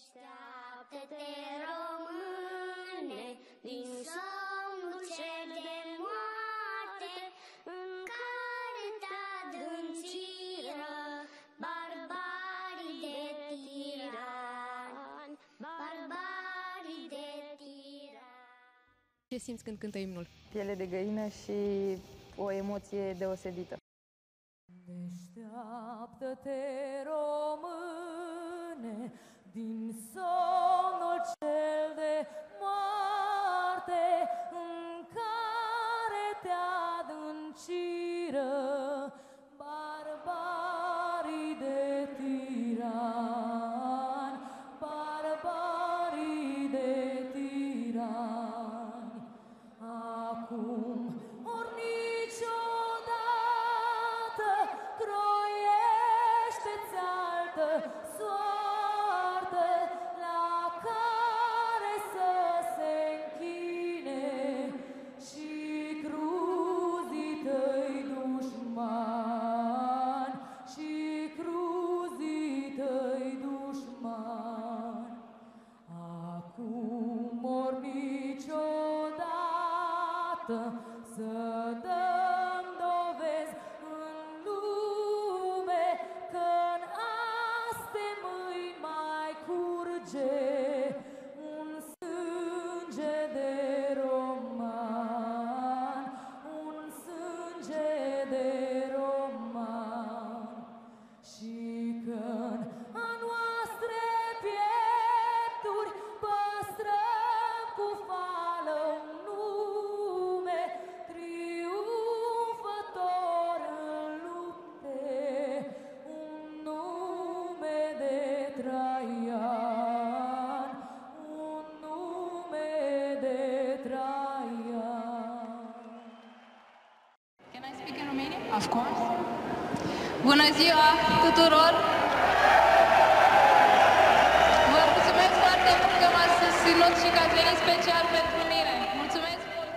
Deșteaptă-te, române, din somnul cel de moarte, în care te adânciră barbarii de tirani, barbarii de tirani. Ce simți când cântă imnul? Piele de găină și o emoție deosebită. Deșteaptă-te, române, din somnul cel de moarte, în care te adânciră barbarii de tirani, barbarii de tirani. Acum ori niciodată croiește-ți altă soartă, la care să se închine și cruzii tăi dușmani, și cruzii tăi dușmani. Acum ori niciodată să dăm dovezi în lume că-n aste mâini mai curge un sânge de roman, un sânge de roman, și că-n a noastre piepturi păstrăm cu fală un nume triumfător în lupte, un nume de Traian, un nume de Traian. Can I speak in Romanian? Of course. Bună ziua tuturor! Vă mulțumesc foarte mult că m-ați susținut și că ați venit special pentru mine. Mulțumesc mult!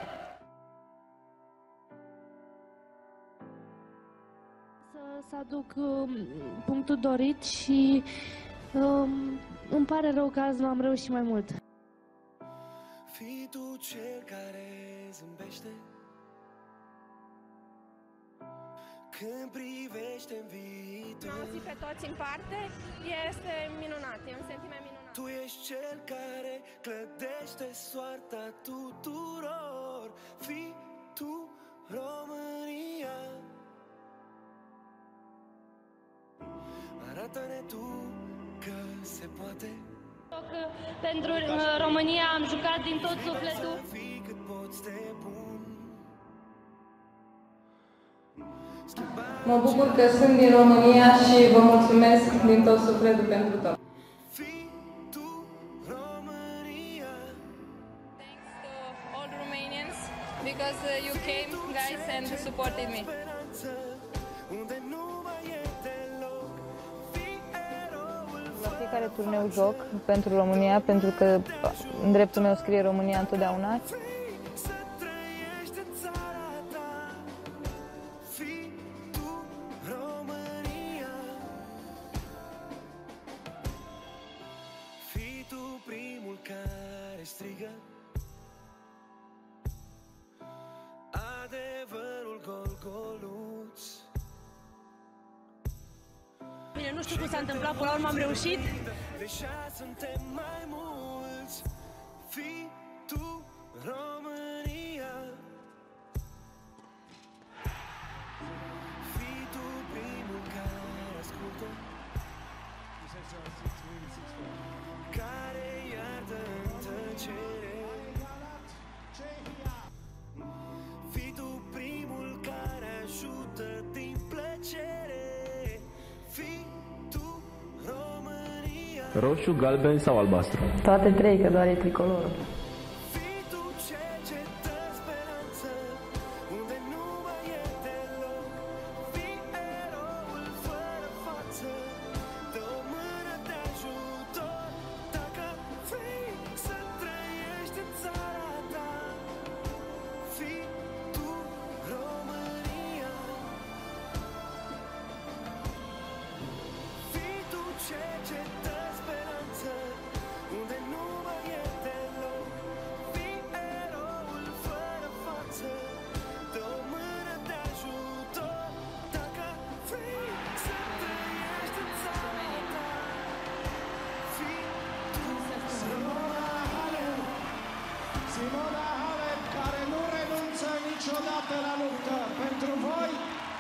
Să aduc punctul dorit și îmi pare rău că azi nu am reușit mai mult. Fii tu cel care zâmbește când privește-n viitor. Azi pe toți în parte este minunat, e un sentiment minunat. Tu ești cel care clădește soarta tuturor. Fii tu România. Arată-ne tu că se poate. Pentru România am jucat din tot sufletul. Să fii cât poți de bun. Mă bucur că sunt din România și vă mulțumesc din tot sufletul pentru tot. Fii tu România. Thanks to all Romanians because you came, guys, and supported me. Unde nu mai e deloc. Fii eroul. La fiecare turneu joc pentru România, pentru că în dreptul meu scrie România întotdeauna. Să trăiești în țara ta. Fii tu România. Fii tu primul care strigă adevărul gol-goluț. Bine, nu știu cum s-a întâmplat, până la urmă am reușit. Deja suntem mai mulți. Fii tu România. Fii tu primul care ascultă, care iartă în tăcere. Fii tu primul care ajută din plăcere. Fii tu România. Roșu, galben sau albastru? Toate trei, că doar e tricolorul. Fii tu cel ce dă speranță unde nu mai e deloc. Fii eroul fără față, dă o mână de ajutor. Dacă vrei să trăiești în țara ta. Fii tu România. Fii tu cel ce dă speranță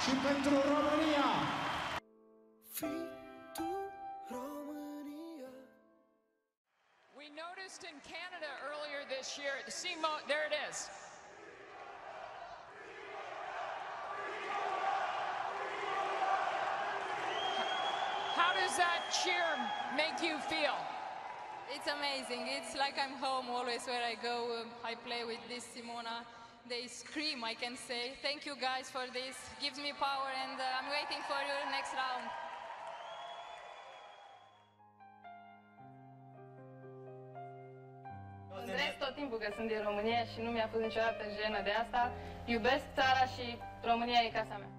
și pentru România. Fii tu România. We noticed in Canada earlier this year, there it is. How does that cheer make you feel? It's amazing. It's like I'm home always where I go. I play with this Simona. They scream, I can say. Thank you guys for this. Gives me power and I'm waiting for your next round. Mândresc tot timpul că sunt din România și nu mi-a fost niciodată jenă de asta. Iubesc țara și România e casa mea.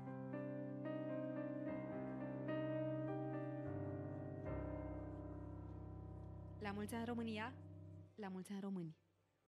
La mulți ani România, la mulți ani români!